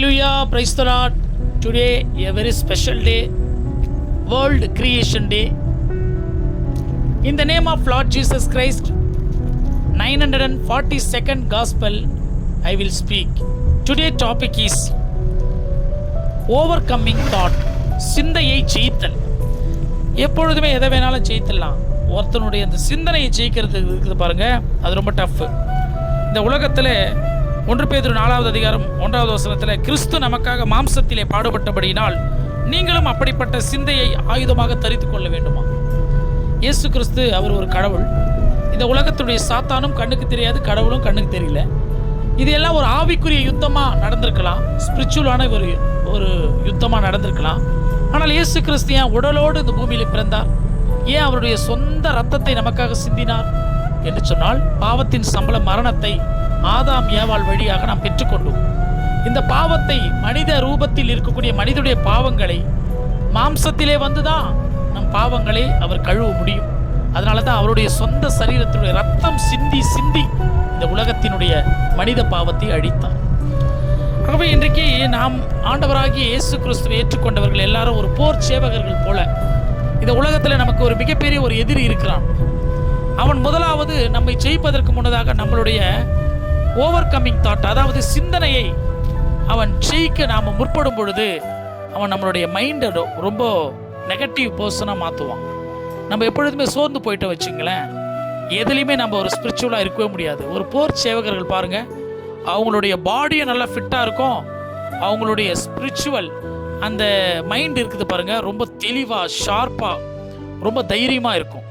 Hallelujah, praise the Lord. Today a very special day, World Creation Day. In the name of Lord Jesus Christ, 942nd Gospel I will speak. Today topic is Overcoming Thought. சிந்தையை ஜெயித்தல். எப்பொழுதுமே எதை வேணாலும் ஜெயித்தலாம். ஒருத்தனுடைய அந்த சிந்தனையை ஜெயிக்கிறது இருக்குது பாருங்க, அது ரொம்ப டஃப். இந்த உலகத்தில் 1 பேதுரு 4வது அதிகாரம் 1வது வசனத்தில், கிறிஸ்து நமக்காக மாம்சத்திலே பாடுபட்டபடியினால் நீங்களும் அப்படிப்பட்ட சிந்தையை ஆயுதமாக தரித்து கொள்ள வேண்டுமா. இயேசு கிறிஸ்து அவர் ஒரு கடவுள். இந்த உலகத்துடைய சாத்தானும் கண்ணுக்கு தெரியாது, கடவுளும் கண்ணுக்கு தெரியல. இது எல்லாம் ஒரு ஆவிக்குரிய யுத்தமாக நடந்திருக்கலாம், ஸ்பிரிச்சுவலான ஒரு யுத்தமாக நடந்திருக்கலாம். ஆனால் இயேசு கிறிஸ்து ஏன் உடலோடு இந்த பூமியில் பிறந்தார்? ஏன் அவருடைய சொந்த ரத்தத்தை நமக்காக சிந்தினார் என்று சொன்னால், பாவத்தின் சம்பள மரணத்தை ஆதாம் ஏவாள் வழியாக நாம் பெற்றுக்கொண்டோம். இந்த பாவத்தை, மனித ரூபத்தில் இருக்கக்கூடிய மனிதனுடைய பாவங்களை மாம்சத்திலே வந்துதான் நம் பாவங்களை அவர் கழுவ முடியும். அதனால தான் அவருடைய சொந்த சரீரத்தினுடைய ரத்தம் சிந்தி சிந்தி இந்த உலகத்தினுடைய மனித பாவத்தை அழித்தார். ஆகவே இன்றைக்கு நாம் ஆண்டவராகிய இயேசு கிறிஸ்துவை ஏற்றுக்கொண்டவர்கள் எல்லாரும் ஒரு போர் சேவகர்கள் போல இந்த உலகத்தில் நமக்கு ஒரு மிகப்பெரிய ஒரு எதிரி இருக்கிறான். அவன் முதலாவது நம்மை ஜெயிப்பதற்கு முன்னதாக நம்மளுடைய ஓவர் கம்மிங் தாட், அதாவது சிந்தனையை அவன் ஜெயிக்க நாம் முற்படும் பொழுது அவன் நம்மளுடைய மைண்டை ரொம்ப நெகட்டிவ் பர்சனாக மாற்றுவான். நம்ம எப்பொழுதுமே சோர்ந்து போயிட்டு வச்சுங்களேன், எதுலேயுமே நம்ம ஒரு ஸ்பிரிச்சுவலாக இருக்கவே முடியாது. ஒரு போர் சேவகர்கள் பாருங்கள், அவங்களுடைய பாடியும் நல்லா ஃபிட்டாக இருக்கும், அவங்களுடைய ஸ்பிரிச்சுவல் அந்த மைண்ட் இருக்குது பாருங்கள், ரொம்ப தெளிவாக ஷார்ப்பாக ரொம்ப தைரியமாக இருக்கும்.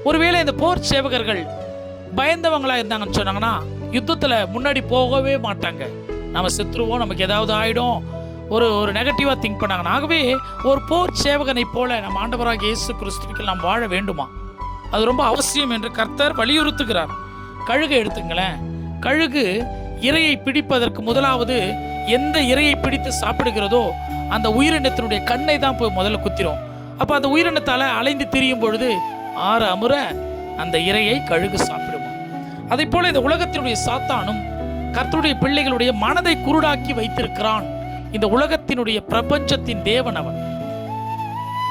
ஒருவேளை இந்த போர் சேவகர்கள் பயந்தவங்களாக இருந்தாங்கன்னு சொன்னாங்கன்னா யுத்தத்தில் முன்னாடி போகவே மாட்டாங்க. நம்ம செத்துருவோம், நமக்கு ஏதாவது ஆகிடும், ஒரு நெகட்டிவாக திங்க் பண்ணாங்கன்னா. ஆகவே ஒரு போர் சேவகனை போல நம்ம ஆண்டவராகிய இயேசு கிறிஸ்துவுக்கு நாம் வாழ வேண்டுமா? அது ரொம்ப அவசியம் என்று கர்த்தர் வலியுறுத்துகிறார். கழுகை எடுத்துங்களேன், கழுகு இரையை பிடிப்பதற்கு முதலாவது எந்த இரையை பிடித்து சாப்பிடுகிறதோ அந்த உயிரினத்தினுடைய கண்ணை தான் போய் முதல்ல குத்திரும். அப்போ அந்த உயிரினத்தால் அலைந்து திரியும் பொழுது 6 அமுறை அந்த இரையை கழுகு சாப்பிடுமா. அதை போல இந்த உலகத்தினுடைய சாத்தானும் கர்த்தருடைய பிள்ளைகளுடைய மனதை குருடாக்கி வைத்திருக்கிறான். இந்த உலகத்தினுடைய பிரபஞ்சத்தின் தேவன் அவன்.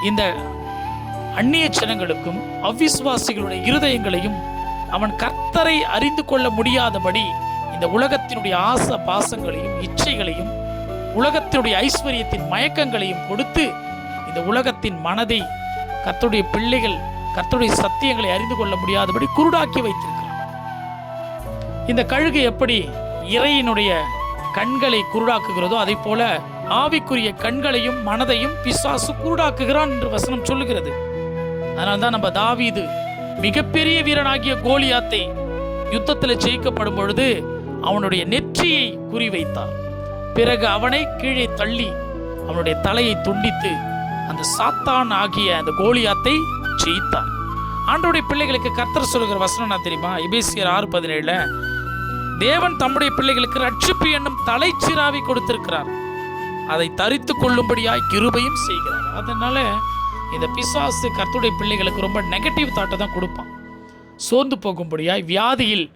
இந்த அந்நிய ஜனங்களுக்கும் அவிசுவாசிகளுடைய இருதயங்களையும் அவன் கர்த்தரை அறிந்து கொள்ள முடியாதபடி இந்த உலகத்தினுடைய ஆச பாசங்களையும் இச்சைகளையும் உலகத்தினுடைய ஐஸ்வர்யத்தின் மயக்கங்களையும் கொடுத்து இந்த உலகத்தின் மனதை கர்த்தருடைய பிள்ளைகள் கர்த்தருடைய சத்தியங்களை அறிந்து கொள்ள முடியாதபடி குருடாக்கி வைத்திருக்கிறான். இந்த கழுகு எப்படி இறையினுடைய கண்களை குருடாக்குகிறதோ அதை போல ஆவிக்குரிய கண்களையும் மனதையும் பிசாசு குருடாக்குகிறான் என்று வசனம் சொல்லுகிறது. அதனால்தான் நம்ம தாவீது மிகப்பெரிய வீரனாகிய கோலியாத்தை யுத்தத்தில் ஜெயிக்கப்படும் பொழுது அவனுடைய நெற்றியை குறிவைத்தார். பிறகு அவனை கீழே தள்ளி அவனுடைய தலையை துண்டித்து அந்த சாத்தான் ஆகிய அந்த கோலியாத்தை ஜெயித்தார். ஆண்டவருடைய பிள்ளைகளுக்கு கர்த்தர் சொல்லுகிற வசனம் என்ன தெரியுமா? எபேசியர் 6:17, தேவன் தம்முடைய பிள்ளைகளுக்கு ரட்சிப்பு என்னும் தலைச்சிராவை கொடுத்திருக்கிறார், அதை தரித்து கொள்ளும்படியாய் கிருபையும் செய்கிறார். அதனால இந்த பிசாசு கர்த்தருடைய பிள்ளைகளுக்கு ரொம்ப நெகட்டிவ் தாட்டை தான் கொடுப்பான். சோர்ந்து போகும்படியாய், வியாதியில்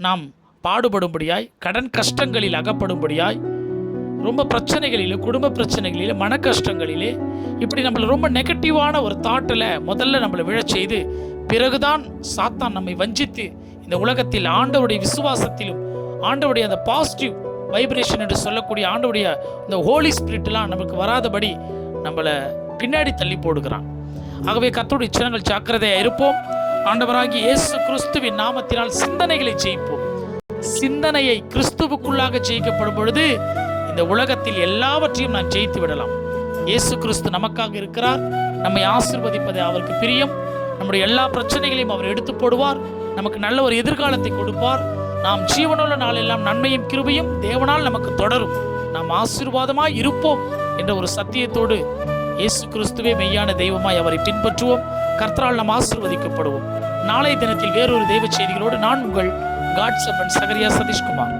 நாம் பாடுபடும்படியாய், கடன் கஷ்டங்களில் அகப்படும்படியாய், ரொம்ப பிரச்சனைகளிலே, குடும்ப பிரச்சனைகளிலே, மன கஷ்டங்களிலே, இப்படி நம்மளை ரொம்ப நெகட்டிவான ஒரு தாட்டில் முதல்ல நம்மளை விழச் செய்து பிறகுதான் சாத்தான் நம்மை வஞ்சித்து இந்த உலகத்தில் ஆண்டவருடைய விசுவாசத்திலும் ஆண்டவருடைய அந்த பாசிட்டிவ் வைப்ரேஷன் என்று சொல்லக்கூடிய ஆண்டவருடைய இந்த ஹோலி ஸ்பிரிட்லாம் நமக்கு வராதபடி நம்மளை பின்னாடி தள்ளி போடுகிறான். ஆகவே கர்த்தருடைய ஜனங்கள் ஜாக்கிரதையாக இருப்போம். ஆண்டவராகிய இயேசு கிறிஸ்துவின் நாமத்தினால் சிந்தனைகளை ஜெயிப்போம். சிந்தனையை கிறிஸ்துவுக்குள்ளாக ஜெயிக்கப்படும் பொழுது இந்த உலகத்தில் எல்லாவற்றையும் நாம் ஜெயித்து விடலாம். இயேசு கிறிஸ்து நமக்காக இருக்கிறார். நம்மை ஆசீர்வதிப்பது அவருக்கு பிரியம். நம்முடைய எல்லா பிரச்சனைகளையும் அவர் எடுத்து போடுவார். நமக்கு நல்ல ஒரு எதிர்காலத்தை கொடுப்பார். நாம் ஜீவனுள்ள நாளெல்லாம் நன்மையும் கிருபையும் தேவனால் நமக்கு தொடரும். நாம் ஆசீர்வாதமாய் இருப்போம் என்ற ஒரு சத்தியத்தோடு இயேசு கிறிஸ்துவே மெய்யான தெய்வமாய் அவரை பின்பற்றுவோம். கர்த்தரால் நாம் ஆசீர்வதிக்கப்படுவோம். நாளைய தினத்தில் வேறொரு தெய்வ செய்திகளோடு நான் உங்கள் காட்ஸ் சகரியா சதீஷ்குமார்.